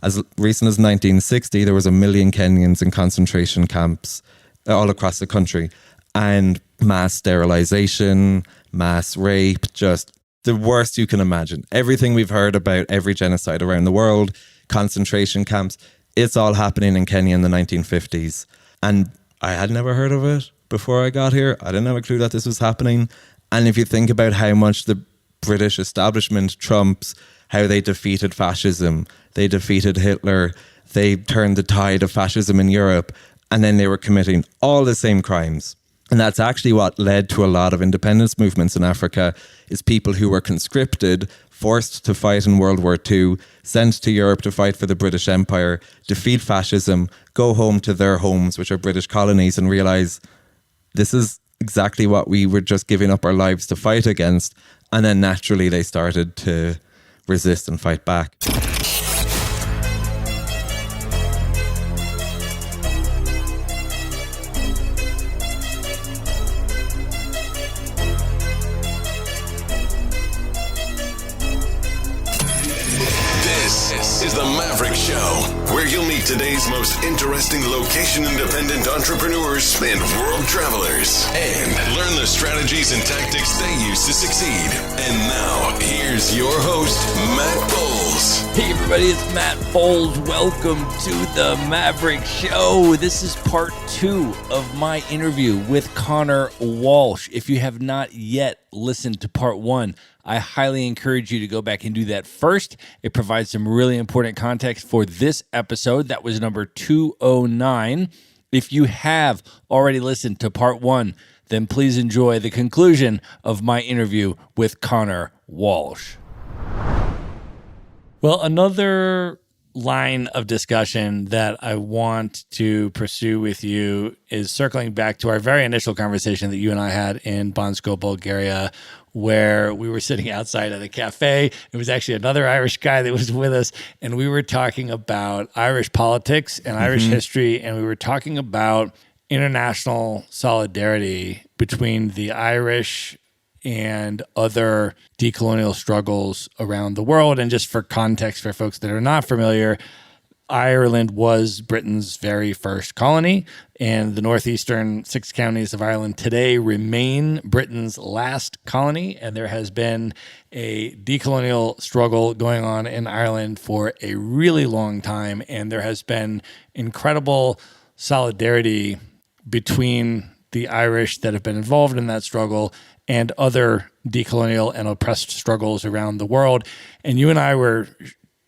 As recent as 1960, there was 1 million Kenyans in concentration camps all across the country. And mass sterilization, mass rape, just the worst you can imagine. Everything we've heard about every genocide around the world, concentration camps, it's all happening in Kenya in the 1950s. And I had never heard of it before I got here. I didn't have a clue that this was happening. And if you think about how much the British establishment trumps how they defeated fascism, they defeated Hitler, they turned the tide of fascism in Europe, and then they were committing all the same crimes. And that's actually what led to a lot of independence movements in Africa, is people who were conscripted, forced to fight in World War II, sent to Europe to fight for the British Empire, defeat fascism, go home to their homes, which are British colonies, and realize this is exactly what we were just giving up our lives to fight against. And then naturally they started to resist and fight back. This is the Maverick Show, where you'll meet today's most interesting location-independent entrepreneurs and world travelers, and learn the strategies and tactics they use to succeed. And now, here's your host, Matt Bowles. Hey everybody, it's Matt Bowles. Welcome to the Maverick Show. This is part 2 of my interview with Connor Walsh. If you have not yet listened to part 1, I highly encourage you to go back and do that first. It provides some really important context for this episode. That was number 209. If you have already listened to part 1, then please enjoy the conclusion of my interview with Connor Walsh. Well, another line of discussion that I want to pursue with you is circling back to our very initial conversation that you and I had in Bansko, Bulgaria, where we were sitting outside at a cafe. It was actually another Irish guy that was with us, and we were talking about Irish politics and Irish history, and we were talking about international solidarity between the Irish and other decolonial struggles around the world. And just for context for folks that are not familiar, Ireland was Britain's very first colony, and the northeastern 6 counties of Ireland today remain Britain's last colony. And there has been a decolonial struggle going on in Ireland for a really long time, and there has been incredible solidarity between the Irish that have been involved in that struggle and other decolonial and oppressed struggles around the world. And you and I were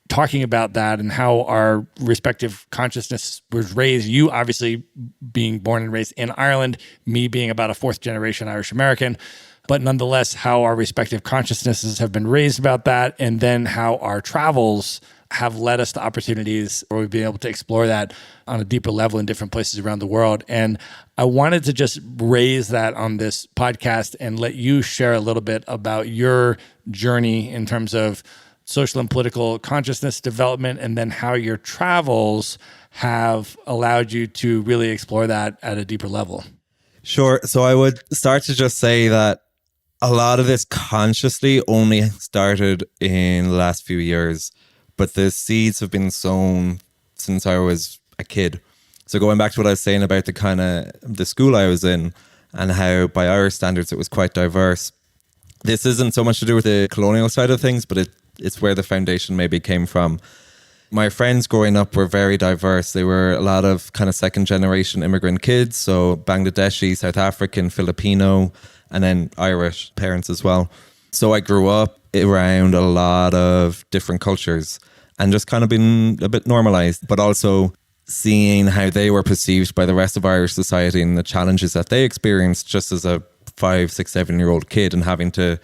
talking about that and how our respective consciousness was raised. You obviously being born and raised in Ireland, me being about a 4th generation Irish American, but nonetheless how our respective consciousnesses have been raised about that, and then how our travels have led us to opportunities where we've been able to explore that on a deeper level in different places around the world. And I wanted to just raise that on this podcast and let you share a little bit about your journey in terms of social and political consciousness development, and then how your travels have allowed you to really explore that at a deeper level. Sure. So I would start to just say that a lot of this consciously only started in the last few years, but the seeds have been sown since I was a kid. So going back to what I was saying about the school I was in and how by Irish standards it was quite diverse. This isn't so much to do with the colonial side of things, but it's where the foundation maybe came from. My friends growing up were very diverse. They were a lot of kind of 2nd generation immigrant kids. So Bangladeshi, South African, Filipino, and then Irish parents as well. So I grew up around a lot of different cultures and just kind of been a bit normalized, but also seeing how they were perceived by the rest of Irish society and the challenges that they experienced just as a 5, 6, 7-year-old kid, and having to,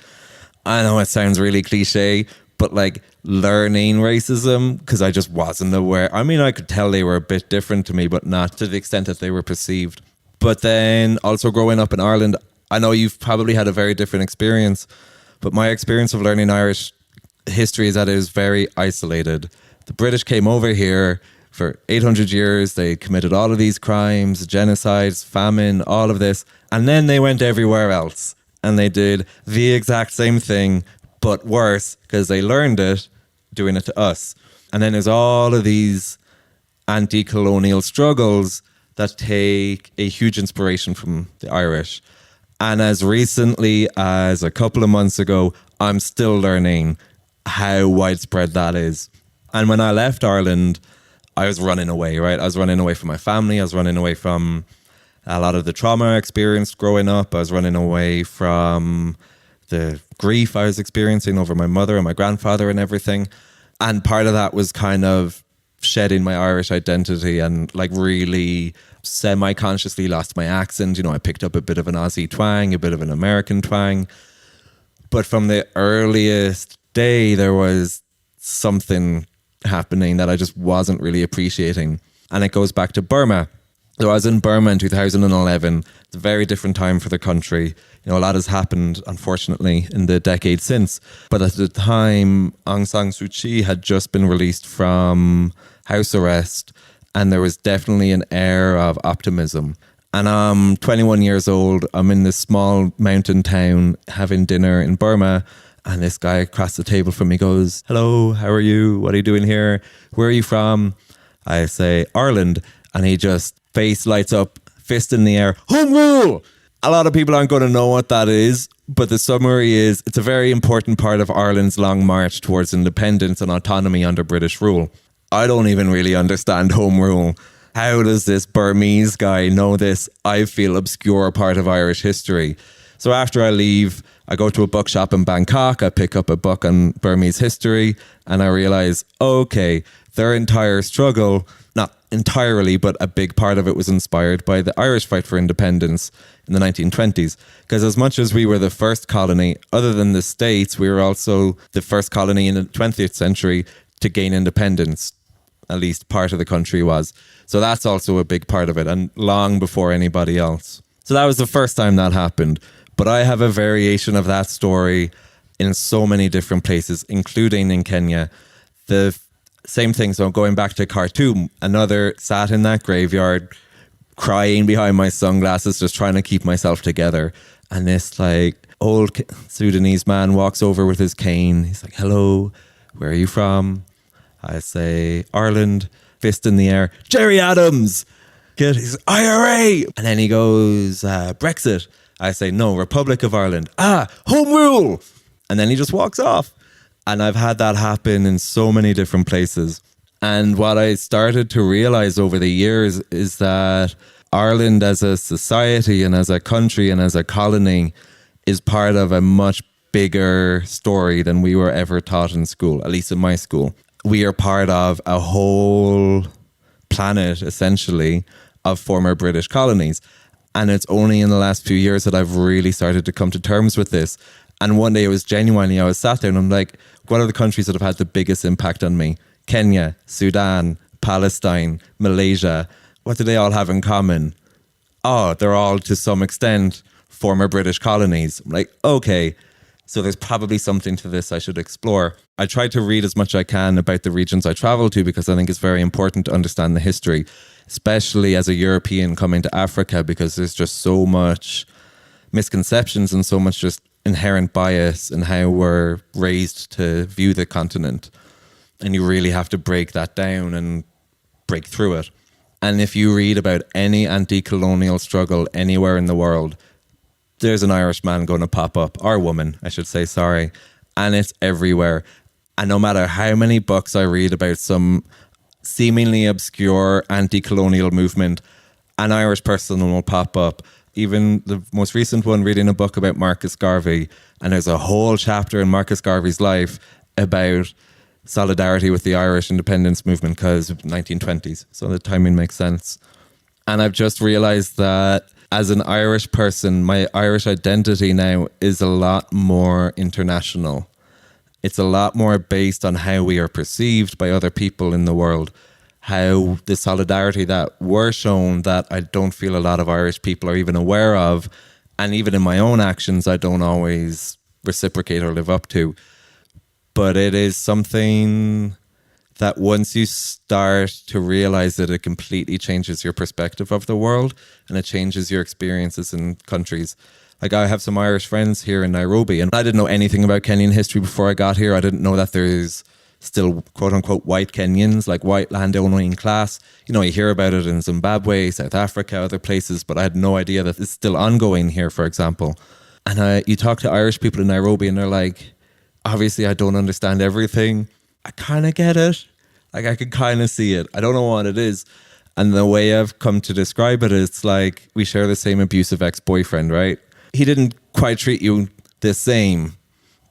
I know it sounds really cliche, but like learning racism because I just wasn't aware. I mean, I could tell they were a bit different to me, but not to the extent that they were perceived. But then also growing up in Ireland, I know you've probably had a very different experience, but my experience of learning Irish history is that it is very isolated. The British came over here for 800 years. They committed all of these crimes, genocides, famine, all of this. And then they went everywhere else and they did the exact same thing, but worse, because they learned it doing it to us. And then there's all of these anti-colonial struggles that take a huge inspiration from the Irish. And as recently as a couple of months ago, I'm still learning how widespread that is. And when I left Ireland, I was running away, right? I was running away from my family. I was running away from a lot of the trauma I experienced growing up. I was running away from the grief I was experiencing over my mother and my grandfather and everything. And part of that was kind of shedding my Irish identity and like really semi-consciously lost my accent. You know, I picked up a bit of an Aussie twang, a bit of an American twang. But from the earliest day, there was something happening that I just wasn't really appreciating. And it goes back to Burma. So I was in Burma in 2011. It's a very different time for the country. You know, a lot has happened, unfortunately, in the decade since. But at the time, Aung San Suu Kyi had just been released from house arrest, and there was definitely an air of optimism. And I'm 21 years old. I'm in this small mountain town having dinner in Burma. And this guy across the table from me goes, "Hello, how are you? What are you doing here? Where are you from?" I say, "Ireland." And he just face lights up, fist in the air, "Home rule!" A lot of people aren't going to know what that is, but the summary is it's a very important part of Ireland's long march towards independence and autonomy under British rule. I don't even really understand home rule. How does this Burmese guy know this, I feel, obscure part of Irish history? So after I leave, I go to a bookshop in Bangkok, I pick up a book on Burmese history, and I realize, okay, their entire struggle, not entirely, but a big part of it was inspired by the Irish fight for independence in the 1920s. Because as much as we were the first colony, other than the States, we were also the first colony in the 20th century to gain independence. At least part of the country was. So that's also a big part of it, and long before anybody else. So that was the first time that happened. But I have a variation of that story in so many different places, including in Kenya. The same thing, so going back to Khartoum, another sat in that graveyard crying behind my sunglasses, just trying to keep myself together. And this like old Sudanese man walks over with his cane. He's like, "Hello, where are you from?" I say, "Ireland," fist in the air, "Jerry Adams." Good. He's like, "IRA." And then he goes, "Brexit." I say, "No, Republic of Ireland." "Ah, home rule." And then he just walks off. And I've had that happen in so many different places. And what I started to realize over the years is that Ireland as a society and as a country and as a colony is part of a much bigger story than we were ever taught in school, at least in my school. We are part of a whole planet, essentially, of former British colonies. And it's only in the last few years that I've really started to come to terms with this. And one day I was sat there and I'm like, what are the countries that have had the biggest impact on me? Kenya, Sudan, Palestine, Malaysia. What do they all have in common? Oh, they're all to some extent former British colonies. I'm like, okay, so there's probably something to this I should explore. I try to read as much as I can about the regions I travel to because I think it's very important to understand the history, especially as a European coming to Africa, because there's just so much misconceptions and so much just inherent bias in how we're raised to view the continent. And you really have to break that down and break through it. And if you read about any anti-colonial struggle anywhere in the world, there's an Irish man going to pop up, or woman, I should say, sorry. And it's everywhere. And no matter how many books I read about some seemingly obscure anti-colonial movement, an Irish person will pop up. Even the most recent one, reading a book about Marcus Garvey, and there's a whole chapter in Marcus Garvey's life about solidarity with the Irish independence movement because of 1920s. So the timing makes sense. And I've just realized that as an Irish person, my Irish identity now is a lot more international. It's a lot more based on how we are perceived by other people in the world. How the solidarity that we're shown that I don't feel a lot of Irish people are even aware of, and even in my own actions I don't always reciprocate or live up to. But it is something that once you start to realize that it completely changes your perspective of the world and it changes your experiences in countries. Like I have some Irish friends here in Nairobi, and I didn't know anything about Kenyan history before I got here. I didn't know that there's still quote unquote white Kenyans, like white landowning class. You know, you hear about it in Zimbabwe, South Africa, other places, but I had no idea that it's still ongoing here, for example. And you talk to Irish people in Nairobi and they're like, obviously I don't understand everything. I kind of get it. Like I could kind of see it. I don't know what it is. And the way I've come to describe it, it's like we share the same abusive ex-boyfriend, right? He didn't quite treat you the same,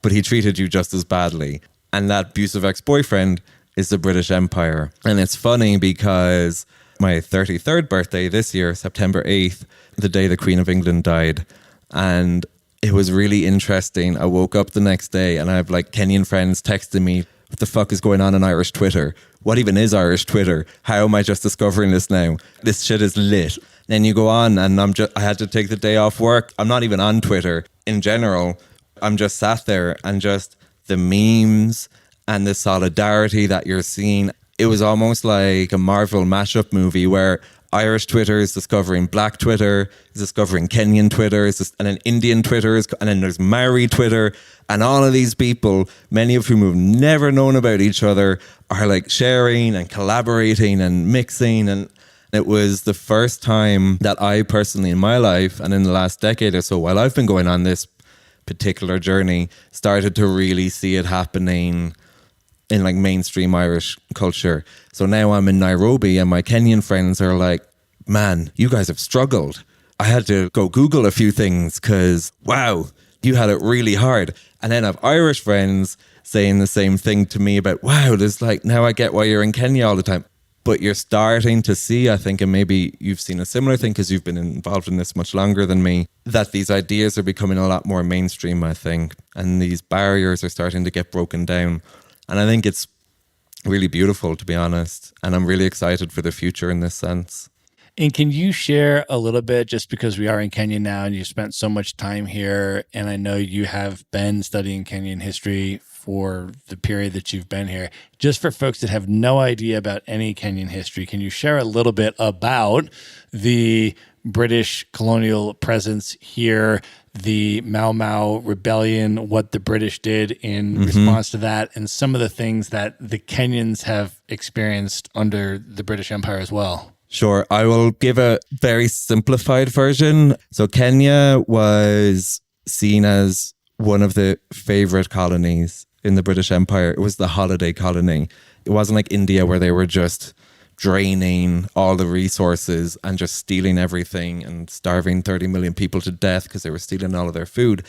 but he treated you just as badly. And that abusive ex-boyfriend is the British Empire. And it's funny because my 33rd birthday this year, September 8th, the day the Queen of England died. And it was really interesting. I woke up the next day and I have like Kenyan friends texting me, what the fuck is going on Irish Twitter? What even is Irish Twitter? How am I just discovering this now? This shit is lit. Then you go on and I had to take the day off work. I'm not even on Twitter in general. I'm just sat there and just the memes and the solidarity that you're seeing. It was almost like a Marvel mashup movie where Irish Twitter is discovering Black Twitter, is discovering Kenyan Twitter, and then Indian Twitter, and then there's Maori Twitter. And all of these people, many of whom have never known about each other, are like sharing and collaborating and mixing. And it was the first time that I personally in my life and in the last decade or so, while I've been going on this particular journey, started to really see it happening in like mainstream Irish culture. So now I'm in Nairobi and my Kenyan friends are like, man, you guys have struggled. I had to go Google a few things because, wow, you had it really hard. And then I have Irish friends saying the same thing to me about, wow, there's like, now I get why you're in Kenya all the time. But you're starting to see, I think, and maybe you've seen a similar thing because you've been involved in this much longer than me, that these ideas are becoming a lot more mainstream, I think. And these barriers are starting to get broken down. And I think it's really beautiful, to be honest. And I'm really excited for the future in this sense. And can you share a little bit, just because we are in Kenya now and you spent so much time here, and I know you have been studying Kenyan history for the period that you've been here, just for folks that have no idea about any Kenyan history, can you share a little bit about the British colonial presence here, the Mau Mau rebellion, what the British did in response to that, and some of the things that the Kenyans have experienced under the British Empire as well? Sure. I will give a very simplified version. So Kenya was seen as one of the favorite colonies in the British Empire. It was the holiday colony. It wasn't like India where they were just draining all the resources and just stealing everything and starving 30 million people to death because they were stealing all of their food.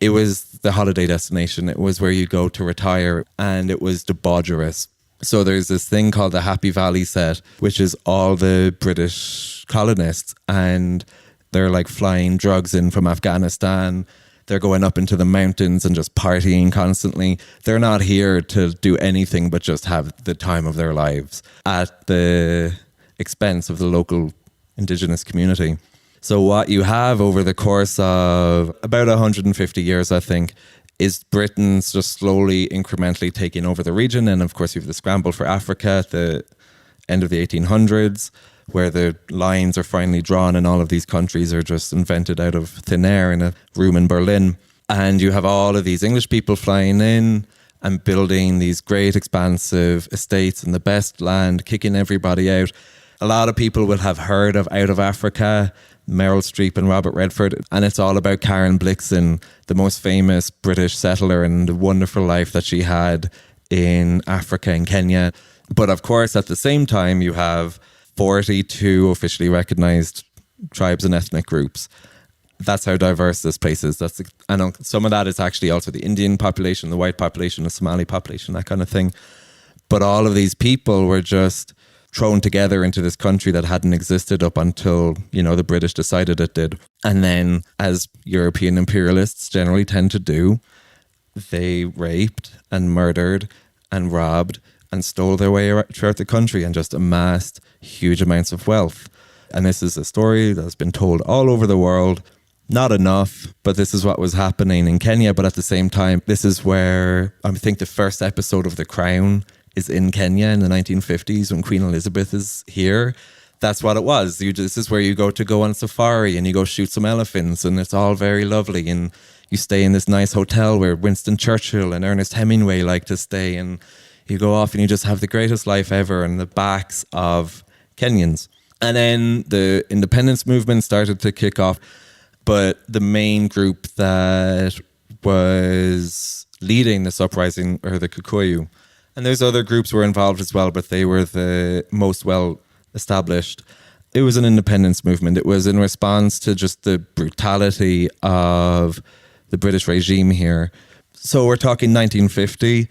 It was the holiday destination. It was where you go to retire, and it was debaucherous. So there's this thing called the Happy Valley set, which is all the British colonists, and they're like flying drugs in from Afghanistan. They're going up into the mountains and just partying constantly. They're not here to do anything but just have the time of their lives at the expense of the local indigenous community. So what you have over the course of about 150 years, I think, is Britain's just slowly, incrementally taking over the region. And of course, you have the scramble for Africa at the end of the 1800s, where the lines are finally drawn and all of these countries are just invented out of thin air in a room in Berlin. And you have all of these English people flying in and building these great expansive estates in the best land, kicking everybody out. A lot of people will have heard of Out of Africa, Meryl Streep and Robert Redford, and it's all about Karen Blixen, the most famous British settler, and the wonderful life that she had in Africa and Kenya. But of course, at the same time, you have 42 officially recognized tribes and ethnic groups. That's how diverse this place is. I know some of that is actually also the Indian population, the white population, the Somali population, that kind of thing. But all of these people were just thrown together into this country that hadn't existed up until, the British decided it did. And then, as European imperialists generally tend to do, they raped and murdered and robbed and stole their way throughout the country and just amassed huge amounts of wealth. And this is a story that's been told all over the world. Not enough, but this is what was happening in Kenya. But at the same time, this is where I think the first episode of The Crown is in Kenya in the 1950s when Queen Elizabeth is here. That's what it was. This is where you go on safari and you go shoot some elephants, and it's all very lovely. And you stay in this nice hotel where Winston Churchill and Ernest Hemingway like to stay, and You go off and you just have the greatest life ever on the backs of Kenyans. And then the independence movement started to kick off. But the main group that was leading this uprising were the Kikuyu. And there's other groups were involved as well, but they were the most well established. It was an independence movement. It was in response to just the brutality of the British regime here. So we're talking 1950.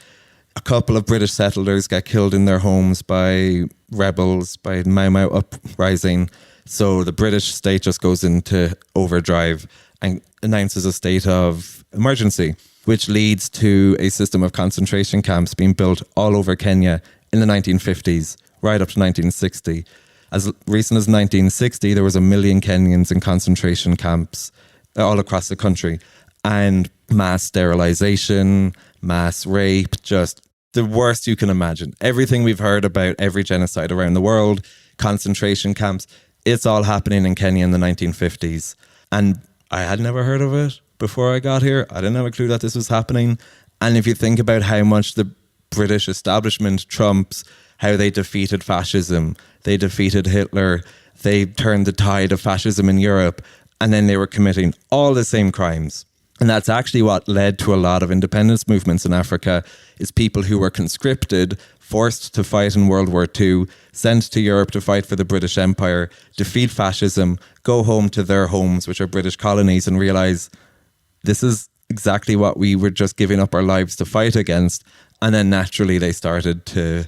A couple of British settlers get killed in their homes by rebels, by Mau Mau uprising. So the British state just goes into overdrive and announces a state of emergency, which leads to a system of concentration camps being built all over Kenya in the 1950s, right up to 1960. As recent as 1960, there was 1 million Kenyans in concentration camps all across the country. And mass sterilization, mass rape, just the worst you can imagine. Everything we've heard about every genocide around the world, concentration camps, it's all happening in Kenya in the 1950s. And I had never heard of it before I got here. I didn't have a clue that this was happening. And if you think about how much the British establishment trumps how they defeated fascism, they defeated Hitler, they turned the tide of fascism in Europe, and then they were committing all the same crimes. And that's actually what led to a lot of independence movements in Africa, is people who were conscripted, forced to fight in World War II, sent to Europe to fight for the British Empire, defeat fascism, go home to their homes, which are British colonies, and realize this is exactly what we were just giving up our lives to fight against. And then naturally they started to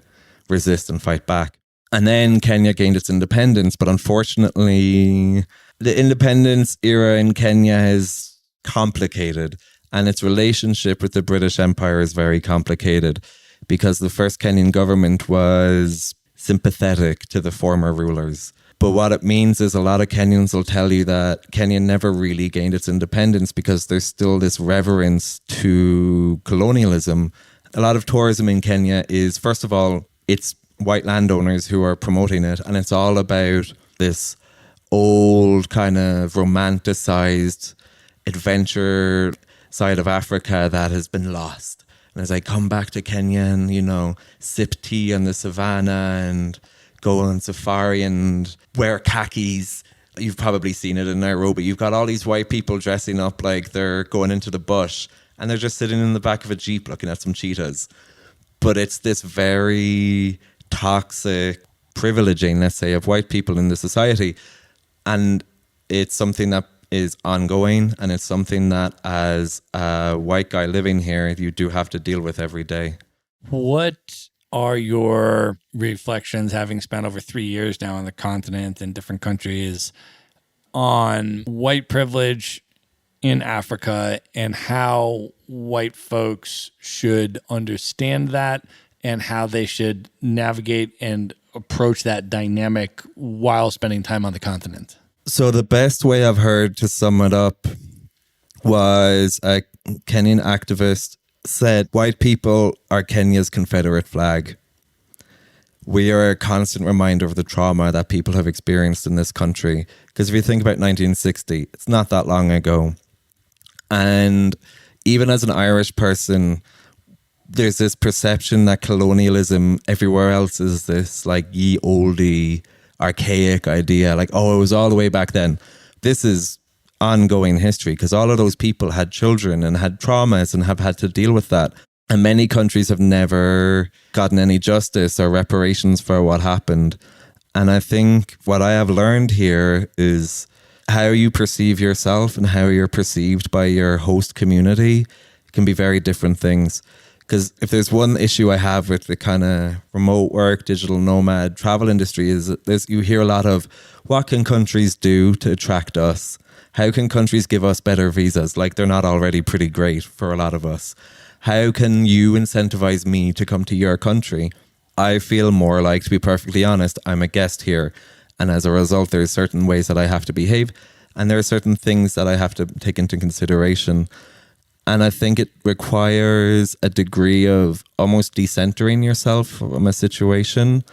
resist and fight back. And then Kenya gained its independence, but unfortunately the independence era in Kenya is complicated, and its relationship with the British Empire is very complicated, because the first Kenyan government was sympathetic to the former rulers. But what it means is a lot of Kenyans will tell you that Kenya never really gained its independence because there's still this reverence to colonialism. A lot of tourism in Kenya is, first of all, it's white landowners who are promoting it, and it's all about this old kind of romanticized adventure side of Africa that has been lost. And as I come back to Kenya and, you know, sip tea on the savannah and go on safari and wear khakis, you've probably seen it in Nairobi. You've got all these white people dressing up like they're going into the bush, and they're just sitting in the back of a Jeep looking at some cheetahs. But it's this very toxic privileging, let's say, of white people in the society. And it's something that is ongoing, and it's something that as a white guy living here, you do have to deal with every day. What are your reflections, having spent over 3 years now on the continent in different countries, on white privilege in Africa and how white folks should understand that and how they should navigate and approach that dynamic while spending time on the continent? So the best way I've heard to sum it up was a Kenyan activist said, white people are Kenya's Confederate flag. We are a constant reminder of the trauma that people have experienced in this country. Because if you think about 1960, it's not that long ago. And even as an Irish person, there's this perception that colonialism everywhere else is this like ye olde archaic idea, like, oh, it was all the way back then. This is ongoing history, because all of those people had children and had traumas and have had to deal with that. And many countries have never gotten any justice or reparations for what happened. And I think what I have learned here is how you perceive yourself and how you're perceived by your host community can be very different things. Because if there's one issue I have with the kind of remote work, digital nomad travel industry is that you hear a lot of, what can countries do to attract us? How can countries give us better visas? Like they're not already pretty great for a lot of us. How can you incentivize me to come to your country? I feel more like, to be perfectly honest, I'm a guest here. And as a result, there's certain ways that I have to behave. And there are certain things that I have to take into consideration. And I think it requires a degree of almost decentering yourself from a situation.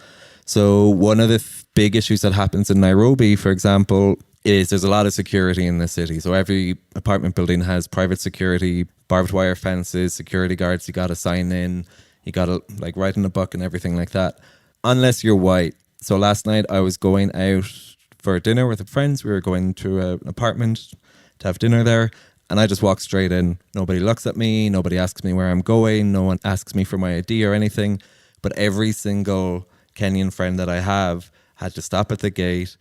So one of the big issues that happens in Nairobi, for example, is there's a lot of security in the city. So every apartment building has private security, barbed wire fences, security guards you got to sign in. You got to like write in a book and everything like that. Unless you're white. So last night I was going out for dinner with friends. We were going to an apartment to have dinner there. And I just walk straight in. Nobody looks at me. Nobody asks me where I'm going. No one asks me for my ID or anything. But every single Kenyan friend that I have had to stop at the gate,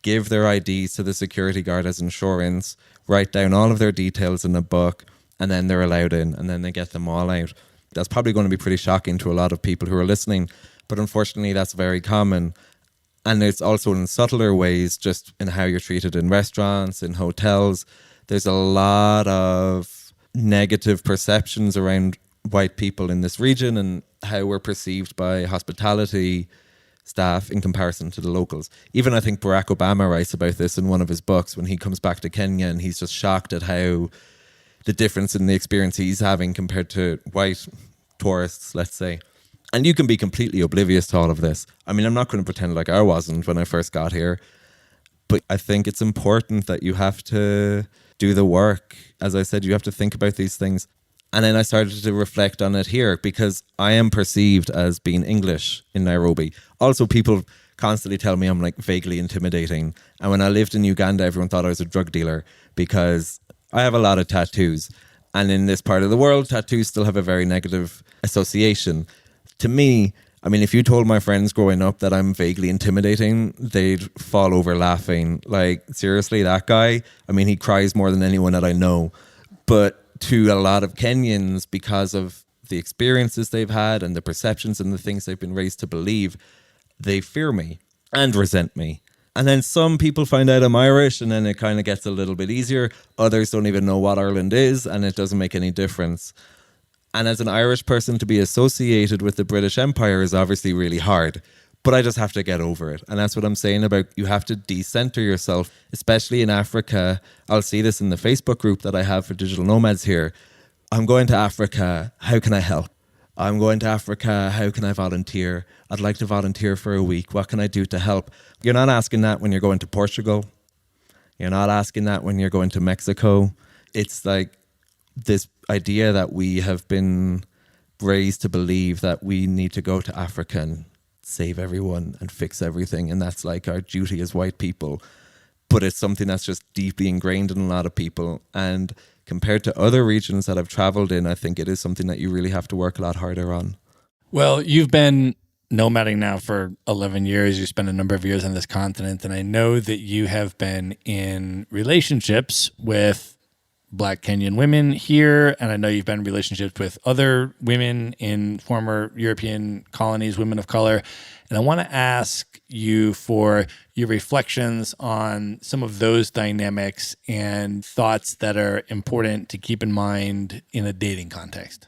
give their IDs to the security guard as insurance, write down all of their details in a book, and then they're allowed in, and then they get them all out. That's probably going to be pretty shocking to a lot of people who are listening, but unfortunately that's very common. And it's also in subtler ways, just in how you're treated in restaurants, in hotels. There's a lot of negative perceptions around white people in this region and how we're perceived by hospitality staff in comparison to the locals. Even I think Barack Obama writes about this in one of his books when he comes back to Kenya, and he's just shocked at how the difference in the experience he's having compared to white tourists, let's say. And you can be completely oblivious to all of this. I mean, I'm not going to pretend like I wasn't when I first got here, but I think it's important that you have to do the work. As I said, you have to think about these things. And then I started to reflect on it here because I am perceived as being English in Nairobi. Also, people constantly tell me I'm like vaguely intimidating. And when I lived in Uganda, everyone thought I was a drug dealer because I have a lot of tattoos. And in this part of the world, tattoos still have a very negative association. To me, I mean, if you told my friends growing up that I'm vaguely intimidating, they'd fall over laughing. Like, seriously, that guy? I mean, he cries more than anyone that I know. But to a lot of Kenyans, because of the experiences they've had and the perceptions and the things they've been raised to believe, they fear me and resent me. And then some people find out I'm Irish, and then it kind of gets a little bit easier. Others don't even know what Ireland is, and it doesn't make any difference. And as an Irish person, to be associated with the British Empire is obviously really hard. But I just have to get over it. And that's what I'm saying about you have to decenter yourself, especially in Africa. I'll see this in the Facebook group that I have for digital nomads here. I'm going to Africa. How can I help? I'm going to Africa. How can I volunteer? I'd like to volunteer for a week. What can I do to help? You're not asking that when you're going to Portugal. You're not asking that when you're going to Mexico. It's like this idea that we have been raised to believe that we need to go to Africa and save everyone and fix everything, and that's like our duty as white people. But it's something that's just deeply ingrained in a lot of people, and compared to other regions that I've traveled in, I think it is something that you really have to work a lot harder on. Well, you've been nomading now for 11 years. You spent a number of years on this continent, and I know that you have been in relationships with Black Kenyan women here, and I know you've been in relationships with other women in former European colonies, women of color. And I want to ask you for your reflections on some of those dynamics and thoughts that are important to keep in mind in a dating context.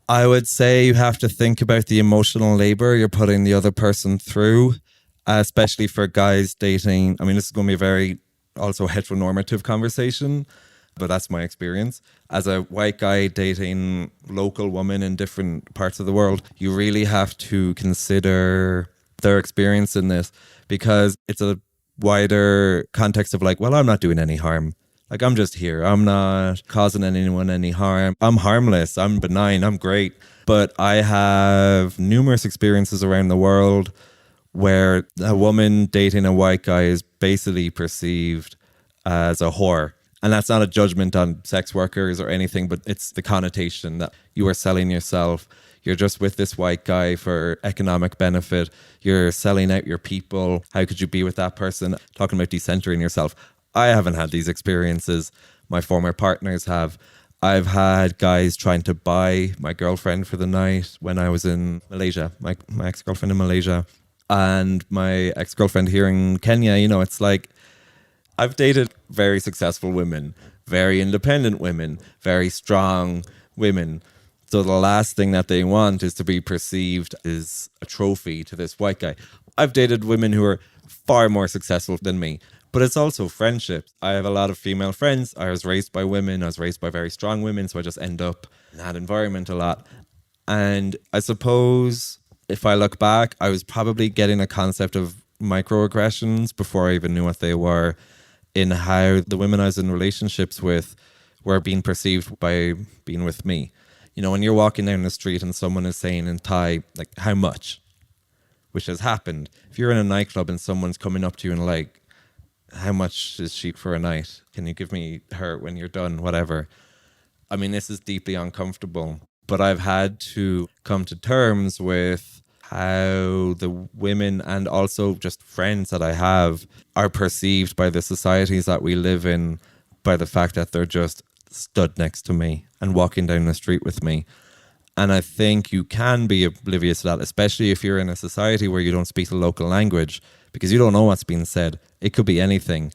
I would say you have to think about the emotional labor you're putting the other person through, especially for guys dating. I mean, this is going to be a very also heteronormative conversation, but that's my experience. As a white guy dating local women in different parts of the world, you really have to consider their experience in this, because it's a wider context of like, well, I'm not doing any harm. Like, I'm just here. I'm not causing anyone any harm. I'm harmless. I'm benign. I'm great. But I have numerous experiences around the world where a woman dating a white guy is basically perceived as a whore. And that's not a judgment on sex workers or anything, but it's the connotation that you are selling yourself. You're just with this white guy for economic benefit. You're selling out your people. How could you be with that person? Talking about decentering yourself. I haven't had these experiences. My former partners have. I've had guys trying to buy my girlfriend for the night when I was in Malaysia, my ex-girlfriend in Malaysia, and my ex-girlfriend here in Kenya. You know, it's like, I've dated very successful women, very independent women, very strong women. So the last thing that they want is to be perceived as a trophy to this white guy. I've dated women who are far more successful than me, but it's also friendships. I have a lot of female friends. I was raised by women. I was raised by very strong women, so I just end up in that environment a lot. And I suppose if I look back, I was probably getting a concept of microaggressions before I even knew what they were, in how the women I was in relationships with were being perceived by being with me. when you're walking down the street and someone is saying in Thai, like, how much? Which has happened. If you're in a nightclub and someone's coming up to you and like, how much is she for a night? Can you give me her when you're done? Whatever. I mean, this is deeply uncomfortable, but I've had to come to terms with how the women and also just friends that I have are perceived by the societies that we live in by the fact that they're just stood next to me and walking down the street with me. And I think you can be oblivious to that, especially if you're in a society where you don't speak the local language, because you don't know what's being said. It could be anything.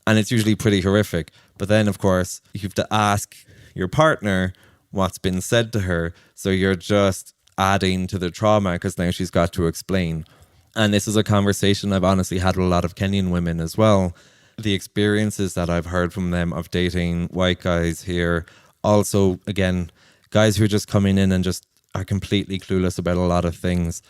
And it's usually pretty horrific. But then, of course, you have to ask your partner what's been said to her. So you're just adding to the trauma because now she's got to explain. And this is a conversation I've honestly had with a lot of Kenyan women as well. The experiences that I've heard from them of dating white guys here. Also, again, guys who are just coming in and just are completely clueless about a lot of things.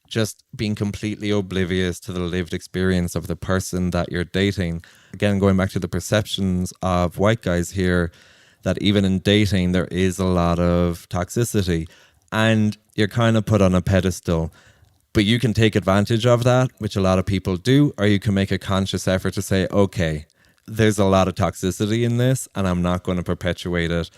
Just being completely oblivious to the lived experience of the person that you're dating. Again, going back to the perceptions of white guys here, that even in dating, there is a lot of toxicity. And you're kind of put on a pedestal. But you can take advantage of that, which a lot of people do, or you can make a conscious effort to say, okay, there's a lot of toxicity in this, and I'm not going to perpetuate it.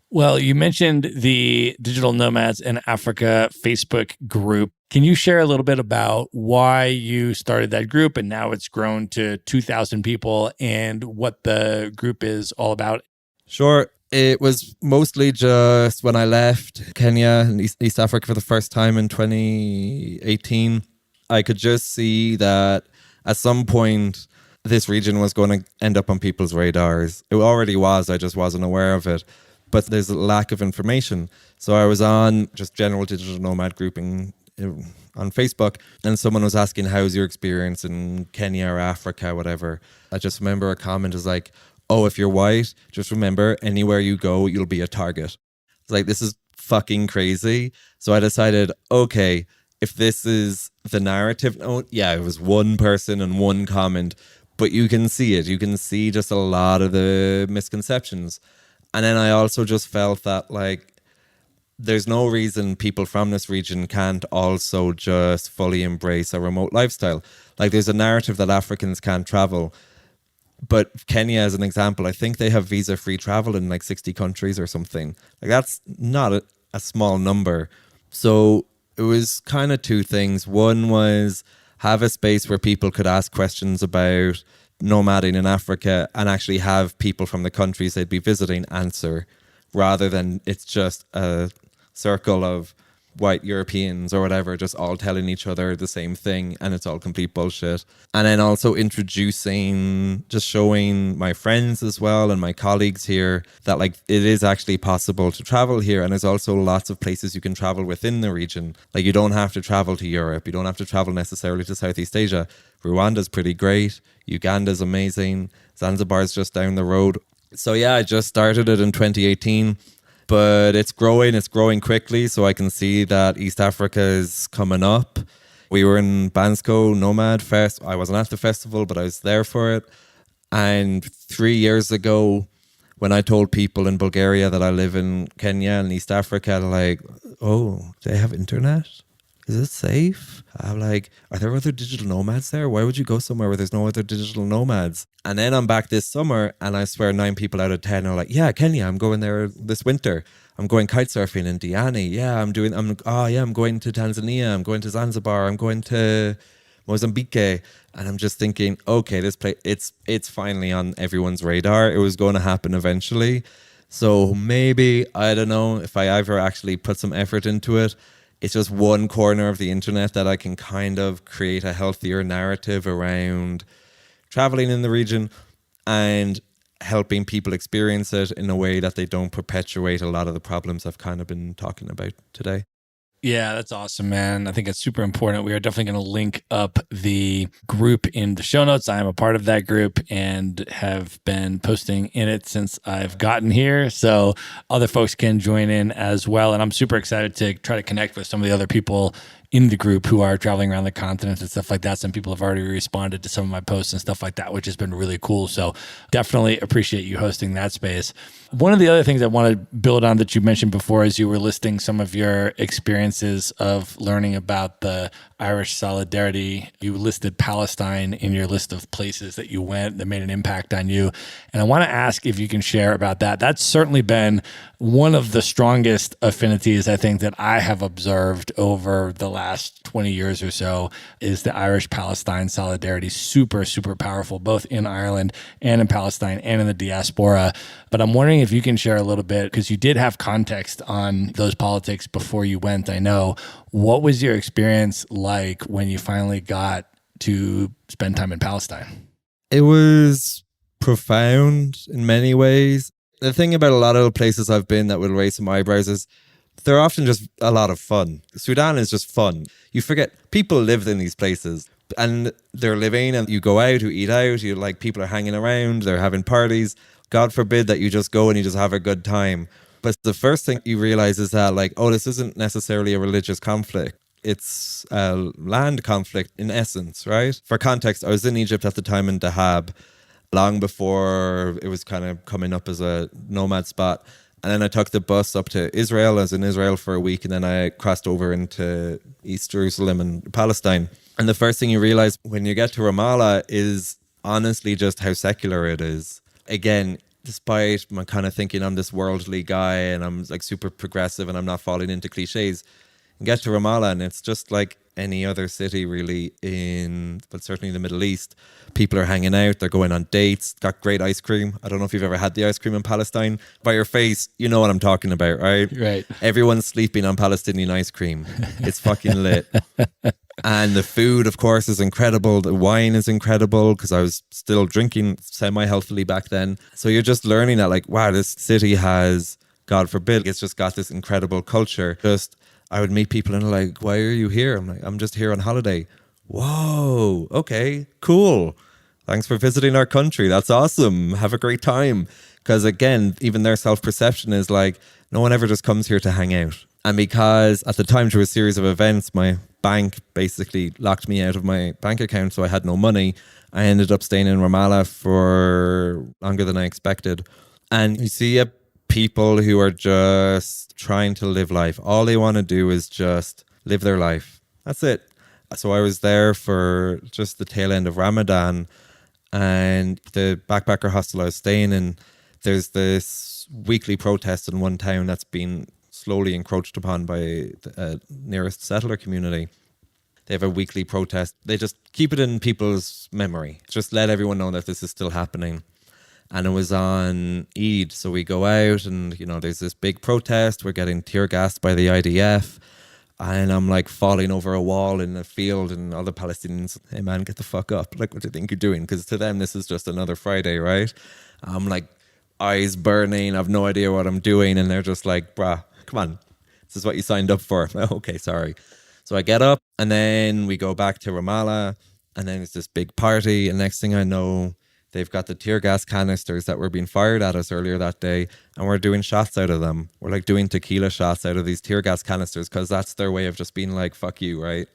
Well, you mentioned the Digital Nomads in Africa Facebook group. Can you share a little bit about why you started that group and now it's grown to 2,000 people and what the group is all about? Sure. It was mostly just when I left Kenya and East Africa for the first time in 2018, I could just see that at some point this region was going to end up on people's radars. It already was, I just wasn't aware of it. But there's a lack of information. So I was on just general digital nomad grouping on Facebook, and someone was asking, how's your experience in Kenya or Africa, whatever. I just remember a comment was like, oh, if you're white, just remember, anywhere you go, you'll be a target. It's like, this is fucking crazy. So I decided, okay, if this is the narrative, yeah, it was one person and one comment, but you can see it. You can see just a lot of the misconceptions. And then I also just felt that, like, there's no reason people from this region can't also just fully embrace a remote lifestyle. Like, there's a narrative that Africans can't travel. But Kenya, as an example, I think they have visa-free travel in like 60 countries or something. Like, that's not a small number. So it was kind of two things. One was have a space where people could ask questions about nomading in Africa and actually have people from the countries they'd be visiting answer, rather than it's just a circle of white Europeans or whatever just all telling each other the same thing and it's all complete bullshit. And then also introducing, just showing my friends as well and my colleagues here that, like, it is actually possible to travel here, and there's also lots of places you can travel within the region. Like, you don't have to travel to Europe, you don't have to travel necessarily to Southeast Asia. Rwanda's pretty great, Uganda's amazing, Zanzibar's just down the road. So yeah, I just started it in 2018. But it's growing quickly. So I can see that East Africa is coming up. We were in Bansko Nomad Fest. I wasn't at the festival, but I was there for it. And 3 years ago, when I told people in Bulgaria that I live in Kenya and East Africa, like, oh, they have internet? Is it safe? I'm like, are there other digital nomads there? Why would you go somewhere where there's no other digital nomads? And then I'm back this summer and I swear 9 people out of 10 are like, yeah, Kenya, I'm going there this winter. I'm going kite surfing in Diani. Yeah, I'm going to Tanzania. I'm going to Zanzibar. I'm going to Mozambique. And I'm just thinking, okay, this place, it's finally on everyone's radar. It was going to happen eventually. So maybe, I don't know, if I ever actually put some effort into it, it's just one corner of the internet that I can kind of create a healthier narrative around traveling in the region and helping people experience it in a way that they don't perpetuate a lot of the problems I've kind of been talking about today. Yeah, that's awesome, man. I think it's super important. We are definitely going to link up the group in the show notes. I am a part of that group and have been posting in it since I've gotten here. So other folks can join in as well. And I'm super excited to try to connect with some of the other people in the group who are traveling around the continent and stuff like that. Some people have already responded to some of my posts and stuff like that, which has been really cool. So definitely appreciate you hosting that space. One of the other things I want to build on that you mentioned before as you were listing some of your experiences of learning about the Irish solidarity, you listed Palestine in your list of places that you went that made an impact on you. And I want to ask if you can share about that. That's certainly been one of the strongest affinities, I think, that I have observed over the last 20 years or so is the Irish-Palestine solidarity. Super, super powerful, both in Ireland and in Palestine and in the diaspora. But I'm wondering if you can share a little bit, because you did have context on those politics before you went, I know. What was your experience like when you finally got to spend time in Palestine? It was profound in many ways. The thing about a lot of the places I've been that will raise some eyebrows is they're often just a lot of fun. Sudan is just fun. You forget people lived in these places and they're living, and you go out, you eat out, you like people are hanging around, they're having parties. God forbid that you just go and you just have a good time. But the first thing you realize is that like, oh, this isn't necessarily a religious conflict. It's a land conflict in essence, right? For context, I was in Egypt at the time in Dahab, long before it was kind of coming up as a nomad spot. And then I took the bus up to Israel. I was in Israel for a week, and then I crossed over into East Jerusalem and Palestine. And the first thing you realize when you get to Ramallah is honestly just how secular it is. Again, despite my kind of thinking I'm this worldly guy and I'm like super progressive and I'm not falling into cliches, you get to Ramallah and it's just like any other city really but certainly the Middle East. People are hanging out, they're going on dates, got great ice cream. I don't know if you've ever had the ice cream in Palestine. By your face, you know what I'm talking about, right? Right. Everyone's sleeping on Palestinian ice cream. It's fucking lit. And the food, of course, is incredible. The wine is incredible because I was still drinking semi-healthily back then. So you're just learning that like, wow, this city has, God forbid, it's just got this incredible culture. I would meet people and they're like, why are you here? I'm like, I'm just here on holiday. Whoa, okay, cool. Thanks for visiting our country. That's awesome. Have a great time. Because again, even their self-perception is like, no one ever just comes here to hang out. And because at the time, through a series of events, my bank basically locked me out of my bank account, so I had no money. I ended up staying in Ramallah for longer than I expected. And you see people who are just trying to live life. All they want to do is just live their life. That's it. So I was there for just the tail end of Ramadan, and the backpacker hostel I was staying in, there's this weekly protest in one town that's been slowly encroached upon by the nearest settler community. They have a weekly protest. They just keep it in people's memory. Just let everyone know that this is still happening. And it was on Eid. So we go out and, you know, there's this big protest. We're getting tear gassed by the IDF. And I'm like falling over a wall in a field, and all the Palestinians, hey man, get the fuck up. Like, what do you think you're doing? Because to them, this is just another Friday, right? I'm like, eyes burning. I've no idea what I'm doing. And they're just like, brah, come on. This is what you signed up for. Okay, sorry. So I get up and then we go back to Ramallah, and then it's this big party. And next thing I know, they've got the tear gas canisters that were being fired at us earlier that day, and we're doing shots out of them. We're like doing tequila shots out of these tear gas canisters because that's their way of just being like, fuck you, right?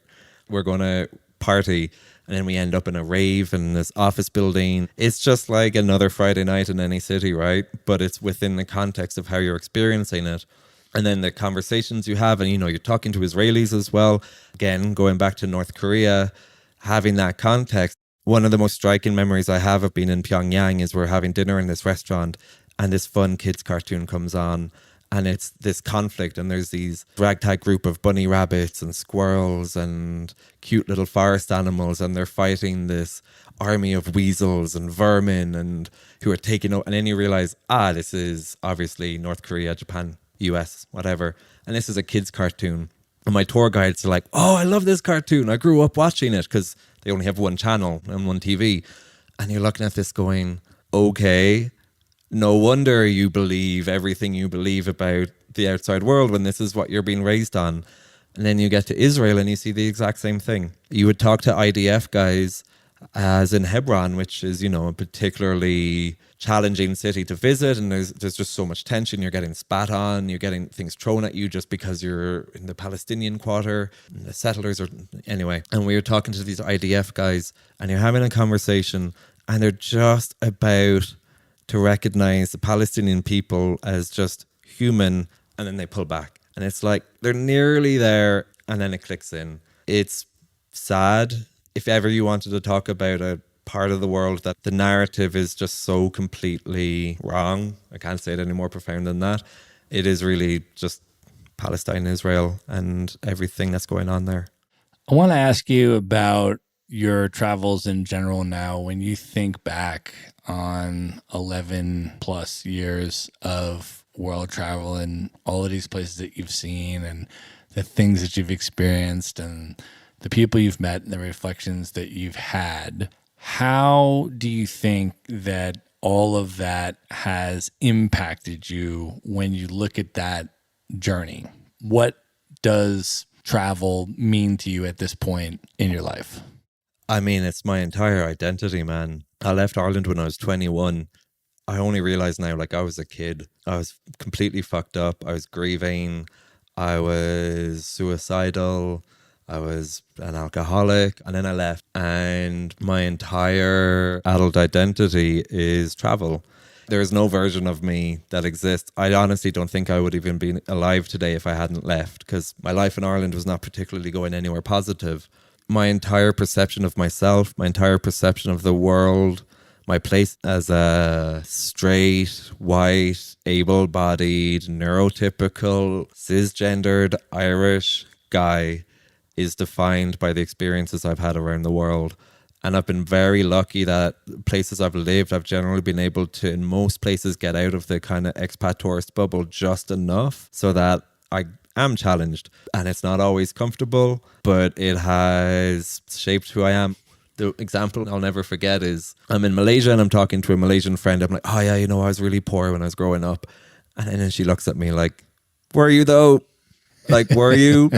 We're going to party. And then we end up in a rave in this office building. It's just like another Friday night in any city, right? But it's within the context of how you're experiencing it. And then the conversations you have, and you know, you're talking to Israelis as well. Again, going back to North Korea, having that context. One of the most striking memories I have of being in Pyongyang is we're having dinner in this restaurant, and this fun kids cartoon comes on, and it's this conflict, and there's these ragtag group of bunny rabbits and squirrels and cute little forest animals, and they're fighting this army of weasels and vermin and who are taking out. And then you realize, this is obviously North Korea, Japan, US, whatever. And this is a kids cartoon. And my tour guides are like, oh, I love this cartoon. I grew up watching it, because they only have one channel and one TV. And you're looking at this going, okay, no wonder you believe everything you believe about the outside world when this is what you're being raised on. And then you get to Israel and you see the exact same thing. You would talk to IDF guys as in Hebron, which is, a particularly challenging city to visit. And there's just so much tension. You're getting spat on, you're getting things thrown at you just because you're in the Palestinian quarter. And the settlers are, anyway. And we were talking to these IDF guys, and you're having a conversation, and they're just about to recognize the Palestinian people as just human, and then they pull back. And it's like they're nearly there, and then it clicks in. It's sad. If ever you wanted to talk about a part of the world that the narrative is just so completely wrong, I can't say it any more profound than that. It is really just Palestine, Israel, and everything that's going on there. I want to ask you about your travels in general now. When you think back on 11 plus years of world travel and all of these places that you've seen and the things that you've experienced and the people you've met and the reflections that you've had, how do you think that all of that has impacted you when you look at that journey? What does travel mean to you at this point in your life? I mean, it's my entire identity, man. I left Ireland when I was 21. I only realized now, like, I was a kid. I was completely fucked up. I was grieving. I was suicidal. I was an alcoholic, and then I left. And my entire adult identity is travel. There is no version of me that exists. I honestly don't think I would even be alive today if I hadn't left, because my life in Ireland was not particularly going anywhere positive. My entire perception of myself, my entire perception of the world, my place as a straight, white, able-bodied, neurotypical, cisgendered Irish guy is defined by the experiences I've had around the world. And I've been very lucky that places I've lived, I've generally been able to, in most places, get out of the kind of expat tourist bubble just enough so that I am challenged. And it's not always comfortable, but it has shaped who I am. The example I'll never forget is I'm in Malaysia and I'm talking to a Malaysian friend. I'm like, oh yeah, I was really poor when I was growing up. And then she looks at me like, were you though? Like, were you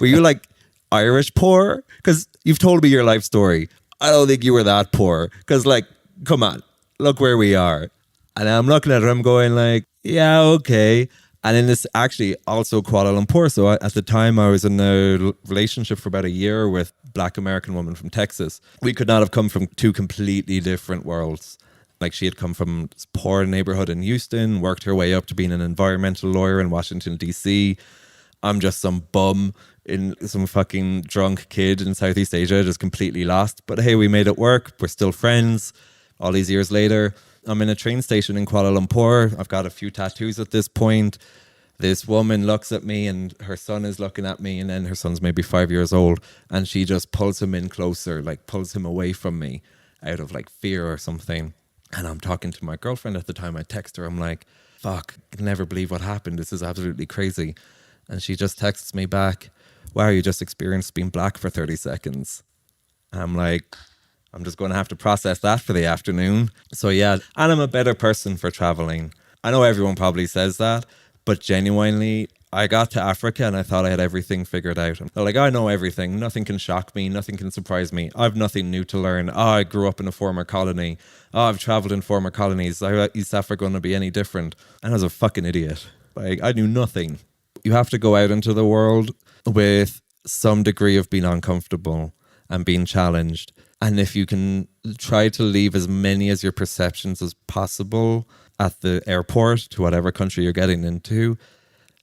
like Irish poor? Because you've told me your life story. I don't think you were that poor. Because, like, come on, look where we are. And I'm looking at her, I'm going like, yeah, okay. And in this, actually, also Kuala Lumpur. So at the time, I was in a relationship for about a year with a Black American woman from Texas. We could not have come from two completely different worlds. Like, she had come from this poor neighborhood in Houston, worked her way up to being an environmental lawyer in Washington, D.C. I'm just some bum in some fucking drunk kid in Southeast Asia, just completely lost. But hey, we made it work. We're still friends all these years later. I'm in a train station in Kuala Lumpur. I've got a few tattoos at this point. This woman looks at me and her son is looking at me, and then her son's maybe 5 years old, and she just pulls him in closer, like pulls him away from me out of like fear or something. And I'm talking to my girlfriend at the time. I text her. I'm like, fuck, I can never believe what happened. This is absolutely crazy. And she just texts me back, wow, you just experienced being Black for 30 seconds. I'm like, I'm just going to have to process that for the afternoon. So yeah, and I'm a better person for traveling. I know everyone probably says that, but genuinely, I got to Africa and I thought I had everything figured out. They're like, I know everything. Nothing can shock me. Nothing can surprise me. I've nothing new to learn. Oh, I grew up in a former colony. Oh, I've traveled in former colonies. Is Africa going to be any different? And I was a fucking idiot. Like, I knew nothing. You have to go out into the world with some degree of being uncomfortable and being challenged. And if you can try to leave as many as your perceptions as possible at the airport to whatever country you're getting into,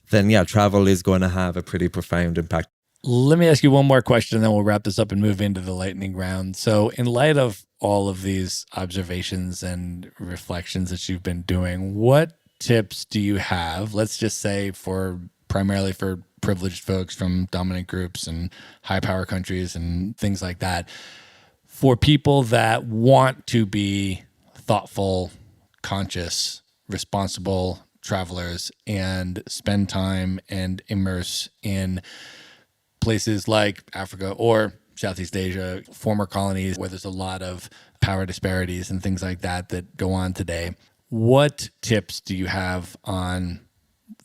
then yeah, travel is going to have a pretty profound impact. Let me ask you one more question, and then we'll wrap this up and move into the lightning round. So in light of all of these observations and reflections that you've been doing, what tips do you have, let's just say primarily for privileged folks from dominant groups and high power countries and things like that, for people that want to be thoughtful, conscious, responsible travelers and spend time and immerse in places like Africa or Southeast Asia, former colonies where there's a lot of power disparities and things like that that go on today? What tips do you have on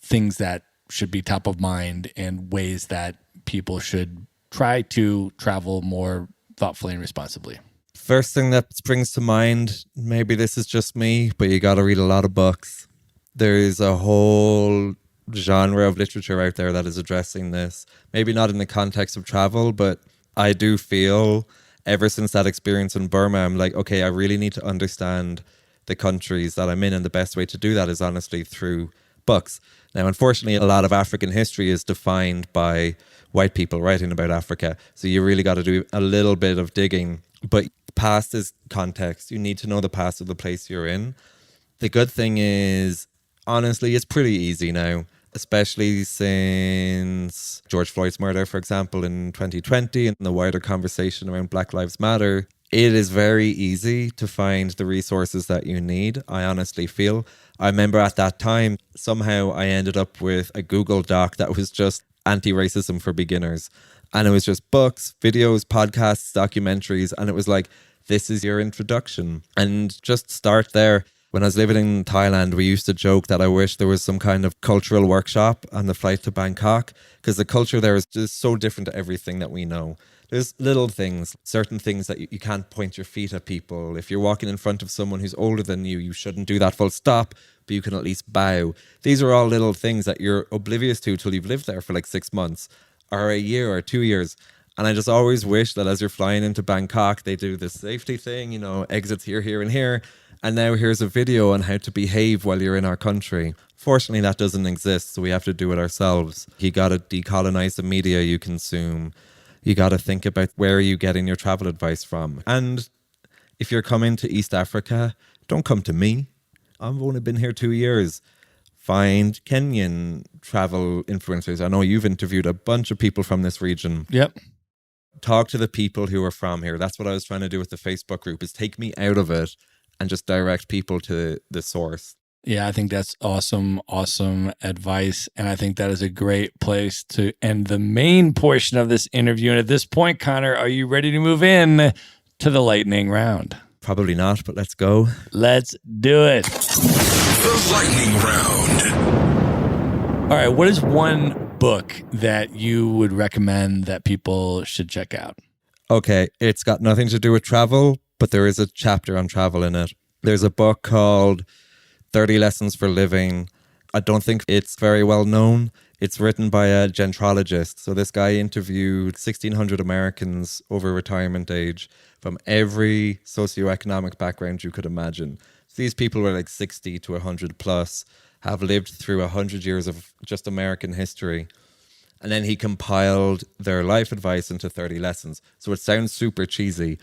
things that should be top of mind and ways that people should try to travel more thoughtfully and responsibly? First thing that springs to mind, maybe this is just me, but you got to read a lot of books. There's a whole genre of literature out there that is addressing this. Maybe not in the context of travel, but I do feel ever since that experience in Burma, I'm like, okay, I really need to understand the countries that I'm in. And the best way to do that is honestly through books. Now, unfortunately, a lot of African history is defined by white people writing about Africa. So you really got to do a little bit of digging. But past is context. You need to know the past of the place you're in. The good thing is, honestly, it's pretty easy now, especially since George Floyd's murder, for example, in 2020 and the wider conversation around Black Lives Matter. It is very easy to find the resources that you need, I honestly feel. I remember at that time, somehow I ended up with a Google Doc that was just anti-racism for beginners. And it was just books, videos, podcasts, documentaries. And it was like, this is your introduction. And just start there. When I was living in Thailand, we used to joke that I wish there was some kind of cultural workshop on the flight to Bangkok, because the culture there is just so different to everything that we know. There's little things, certain things that you can't point your feet at people. If you're walking in front of someone who's older than you shouldn't do that full stop, but you can at least bow. These are all little things that you're oblivious to till you've lived there for like 6 months or a year or 2 years. And I just always wish that as you're flying into Bangkok, they do this safety thing, exits here, here, and here. And now here's a video on how to behave while you're in our country. Fortunately, that doesn't exist, so we have to do it ourselves. You got to decolonize the media you consume. You got to think about where are you getting your travel advice from. And if you're coming to East Africa, don't come to me. I've only been here 2 years. Find Kenyan travel influencers. I know you've interviewed a bunch of people from this region. Yep. Talk to the people who are from here. That's what I was trying to do with the Facebook group, is take me out of it and just direct people to the source. Yeah, I think that's awesome advice. And I think that is a great place to end the main portion of this interview. And at this point, Connor, are you ready to move in to the lightning round? Probably not, but let's go. Let's do it. The lightning round. All right, what is one book that you would recommend that people should check out? Okay, it's got nothing to do with travel, but there is a chapter on travel in it. There's a book called 30 Lessons for Living. I don't think it's very well known. It's written by a gentrologist. So this guy interviewed 1,600 Americans over retirement age from every socioeconomic background you could imagine. So these people were like 60 to 100 plus, have lived through 100 years of just American history. And then he compiled their life advice into 30 lessons. So it sounds super cheesy,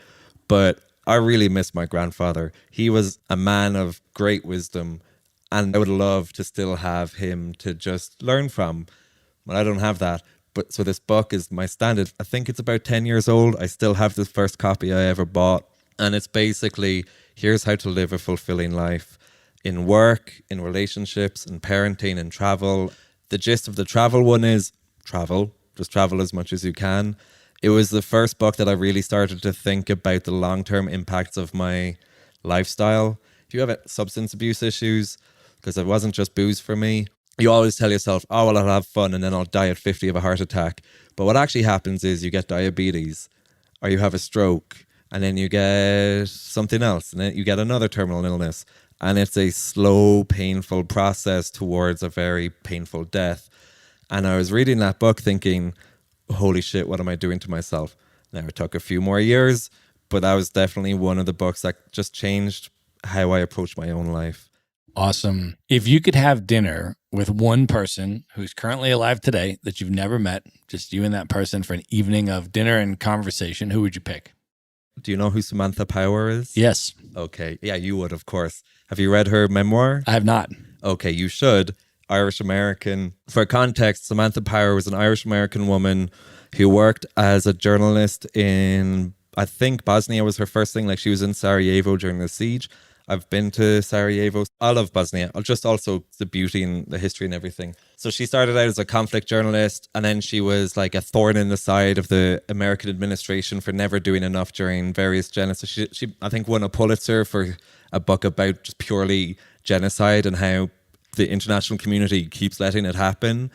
but I really miss my grandfather. He was a man of great wisdom, and I would love to still have him to just learn from. But I don't have that. But so this book is my standard. I think it's about 10 years old. I still have the first copy I ever bought. And it's basically, here's how to live a fulfilling life in work, in relationships, in parenting, in travel. The gist of the travel one is travel. Just travel as much as you can. It was the first book that I really started to think about the long-term impacts of my lifestyle. If you have substance abuse issues, because it wasn't just booze for me, you always tell yourself, oh, well, I'll have fun and then I'll die at 50 of a heart attack. But what actually happens is you get diabetes or you have a stroke and then you get something else and then you get another terminal illness. And it's a slow, painful process towards a very painful death. And I was reading that book thinking, holy shit, what am I doing to myself? Now, it took a few more years, but that was definitely one of the books that just changed how I approach my own life. Awesome. If you could have dinner with one person who's currently alive today that you've never met, just you and that person for an evening of dinner and conversation, who would you pick? Do you know who Samantha Power is? Yes. Okay. Yeah, you would, of course. Have you read her memoir? I have not. Okay, you should. Irish American. For context, Samantha Power was an Irish American woman who worked as a journalist in, I think Bosnia was her first thing. Like, she was in Sarajevo during the siege. I've been to Sarajevo. I love Bosnia. Just also the beauty and the history and everything. So she started out as a conflict journalist, and then she was like a thorn in the side of the American administration for never doing enough during various genocides. She I think, won a Pulitzer for a book about just purely genocide and how the international community keeps letting it happen.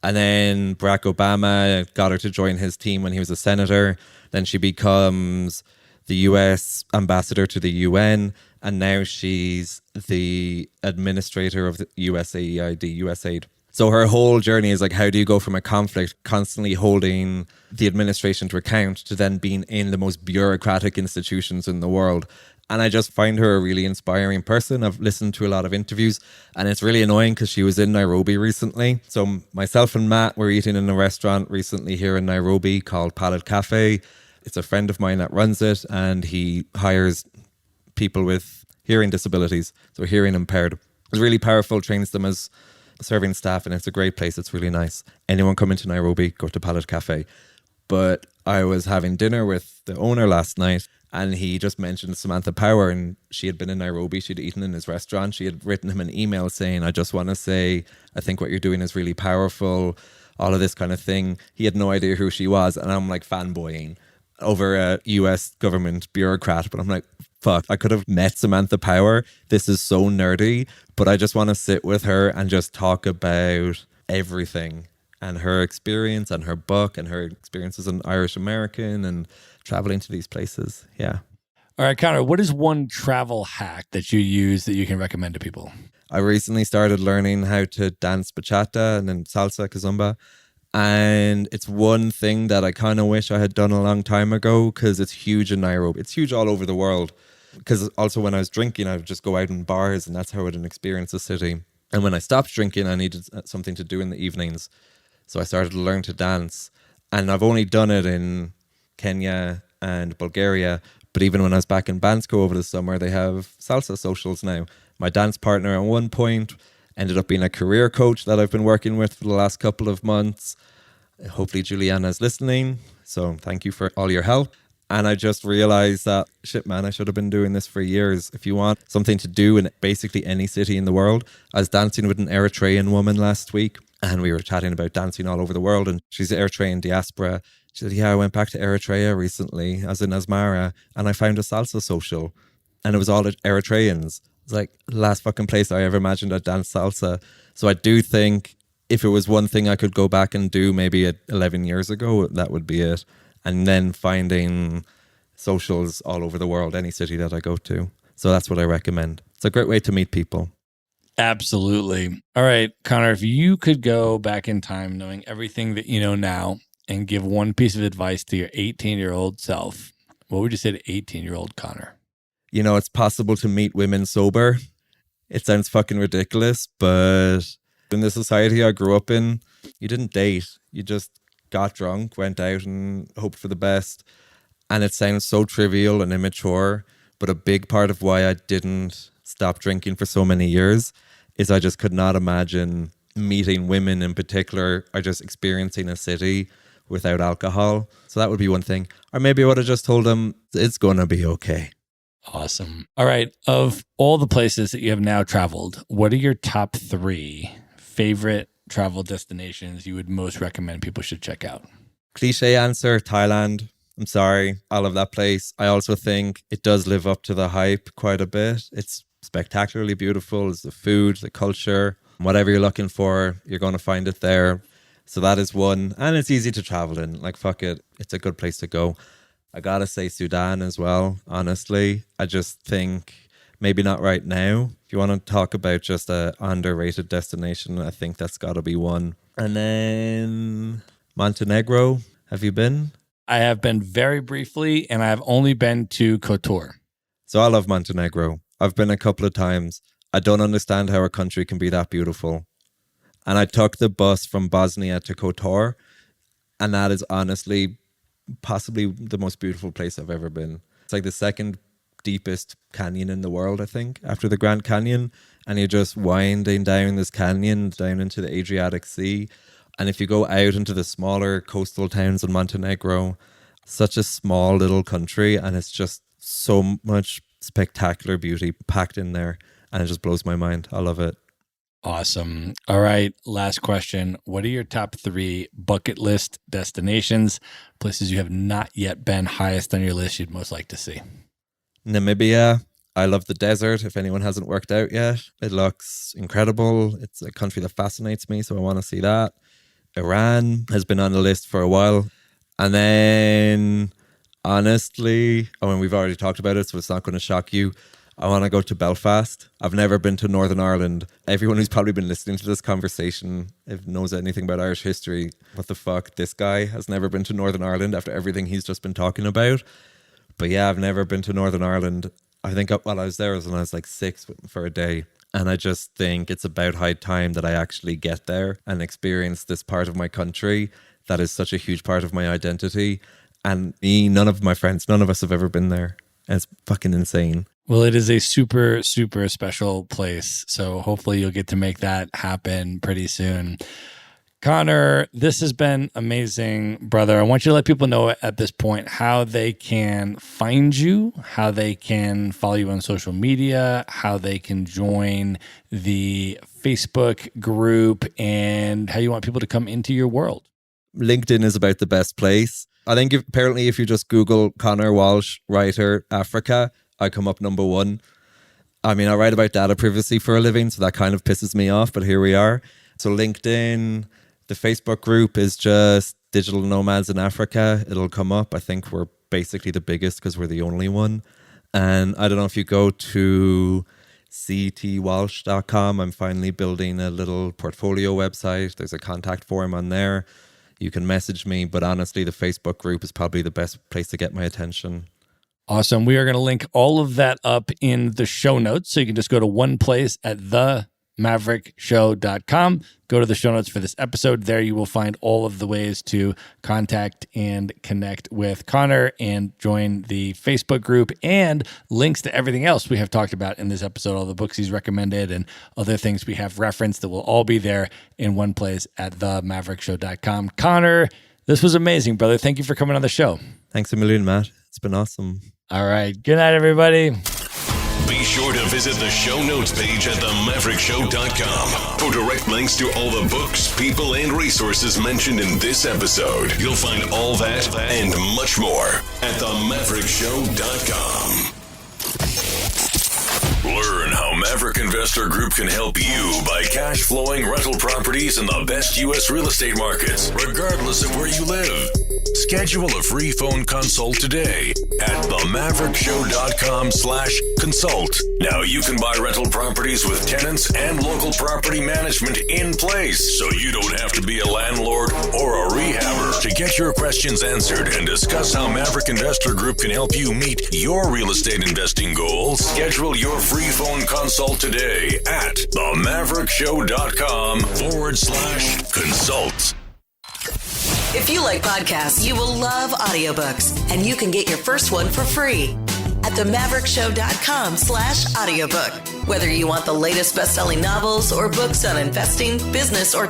And then Barack Obama got her to join his team when he was a senator. Then she becomes the US ambassador to the UN, and now she's the administrator of the USAID. So her whole journey is like, how do you go from a conflict constantly holding the administration to account to then being in the most bureaucratic institutions in the world? And I just find her a really inspiring person. I've listened to a lot of interviews, and it's really annoying because she was in Nairobi recently. So myself and Matt were eating in a restaurant recently here in Nairobi called Palette Cafe. It's a friend of mine that runs it, and he hires people with hearing disabilities, so hearing impaired. It's really powerful, trains them as serving staff, and it's a great place. It's really nice. Anyone coming to Nairobi, go to Palette Cafe. But I was having dinner with the owner last night, and he just mentioned Samantha Power, and she had been in Nairobi. She'd eaten in his restaurant. She had written him an email saying, I just want to say, I think what you're doing is really powerful, all of this kind of thing. He had no idea who she was, and I'm like fanboying over a US government bureaucrat, but I'm like, fuck, I could have met Samantha Power. This is so nerdy, but I just want to sit with her and just talk about everything and her experience and her book and her experience as an Irish American and traveling to these places. Yeah. All right, Connor, what is one travel hack that you use that you can recommend to people? I recently started learning how to dance bachata and then salsa, kizomba. And it's one thing that I kind of wish I had done a long time ago because it's huge in Nairobi. It's huge all over the world. Because also when I was drinking, I would just go out in bars, and that's how I would experience the city. And when I stopped drinking, I needed something to do in the evenings. So I started to learn to dance. And I've only done it in Kenya and Bulgaria. But even when I was back in Bansko over the summer, they have salsa socials now. My dance partner at one point ended up being a career coach that I've been working with for the last couple of months. Hopefully Juliana's listening. So thank you for all your help. And I just realized that, shit, man, I should have been doing this for years. If you want something to do in basically any city in the world, I was dancing with an Eritrean woman last week, and we were chatting about dancing all over the world. And she's Eritrean diaspora. She said, yeah, I went back to Eritrea recently, as in Asmara, and I found a salsa social. And it was all Eritreans. It's like the last fucking place I ever imagined I'd dance salsa. So I do think if it was one thing I could go back and do maybe 11 years ago, that would be it. And then finding socials all over the world, any city that I go to. So that's what I recommend. It's a great way to meet people. Absolutely. All right, Connor, if you could go back in time knowing everything that you know now and give one piece of advice to your 18-year-old self, what would you say to 18-year-old Connor? You know, it's possible to meet women sober. It sounds fucking ridiculous, but in the society I grew up in, you didn't date. You just got drunk, went out and hoped for the best. And it sounds so trivial and immature, but a big part of why I didn't stop drinking for so many years is I just could not imagine meeting women in particular or just experiencing a city without alcohol. So that would be one thing. Or maybe I would have just told them, it's going to be okay. Awesome. All right. Of all the places that you have now traveled, what are your top 3 favorite travel destinations you would most recommend people should check out? Cliche answer, Thailand. I'm sorry. I love that place. I also think it does live up to the hype quite a bit. It's spectacularly beautiful. It's the food, the culture, whatever you're looking for, you're going to find it there. So that is one. And it's easy to travel in. Like, fuck it. It's a good place to go. I gotta say Sudan as well, honestly. I just think maybe not right now. If you want to talk about just a underrated destination, I think that's got to be one. And then Montenegro. Have you been? I have been very briefly, and I have only been to Kotor. So I love Montenegro. I've been a couple of times. I don't understand how a country can be that beautiful. And I took the bus from Bosnia to Kotor, and that is honestly possibly the most beautiful place I've ever been. It's like the second deepest canyon in the world, I think, after the Grand Canyon. And you're just winding down this canyon down into the Adriatic Sea. And if you go out into the smaller coastal towns in Montenegro, such a small little country, and it's just so much spectacular beauty packed in there. And it just blows my mind. I love it. Awesome. All right. Last question. What are your top 3 bucket list destinations, places you have not yet been, highest on your list you'd most like to see? Namibia. I love the desert. If anyone hasn't worked out yet, it looks incredible. It's a country that fascinates me, so I want to see that. Iran has been on the list for a while. And then Honestly, I mean, we've already talked about it, so it's not going to shock you. I want to go to Belfast. I've never been to Northern Ireland. Everyone who's probably been listening to this conversation, if knows anything about Irish history, what the fuck? This guy has never been to Northern Ireland after everything he's just been talking about. But yeah, I've never been to Northern Ireland. I think while I was there was when I was like 6 for a day. And I just think it's about high time that I actually get there and experience this part of my country that is such a huge part of my identity. And me, none of my friends, none of us have ever been there. And it's fucking insane. Well, it is a super, super special place. So hopefully you'll get to make that happen pretty soon. Connor, this has been amazing, brother. I want you to let people know at this point how they can find you, how they can follow you on social media, how they can join the Facebook group, and how you want people to come into your world. LinkedIn is about the best place. I think apparently if you just Google Connor Walsh, writer, Africa, I come up number 1. I mean, I write about data privacy for a living, so that kind of pisses me off, but here we are. So LinkedIn, the Facebook group is just Digital Nomads in Africa. It'll come up. I think we're basically the biggest because we're the only one. And I don't know if you go to ctwalsh.com, I'm finally building a little portfolio website. There's a contact form on there. You can message me, but honestly, the Facebook group is probably the best place to get my attention. Awesome. We are going to link all of that up in the show notes. So you can just go to one place at themaverickshow.com. Go to the show notes for this episode. There you will find all of the ways to contact and connect with Connor and join the Facebook group, and links to everything else we have talked about in this episode, all the books he's recommended and other things we have referenced that will all be there in one place at themaverickshow.com. Connor, this was amazing, brother. Thank you for coming on the show. Thanks a million, Matt. It's been awesome. All right. Good night, everybody. Be sure to visit the show notes page at themaverickshow.com for direct links to all the books, people, and resources mentioned in this episode. You'll find all that and much more at themaverickshow.com. Learn how Maverick Investor Group can help you buy cash flowing rental properties in the best U.S. real estate markets, regardless of where you live. Schedule a free phone consult today at themaverickshow.com/consult. Now you can buy rental properties with tenants and local property management in place, so you don't have to be a landlord or a rehabber. To get your questions answered and discuss how Maverick Investor Group can help you meet your real estate investing goals, schedule your free phone consult today at themaverickshow.com/consult. If you like podcasts, you will love audiobooks, and you can get your first one for free at themaverickshow.com/audiobook. Whether you want the latest best-selling novels or books on investing, business, or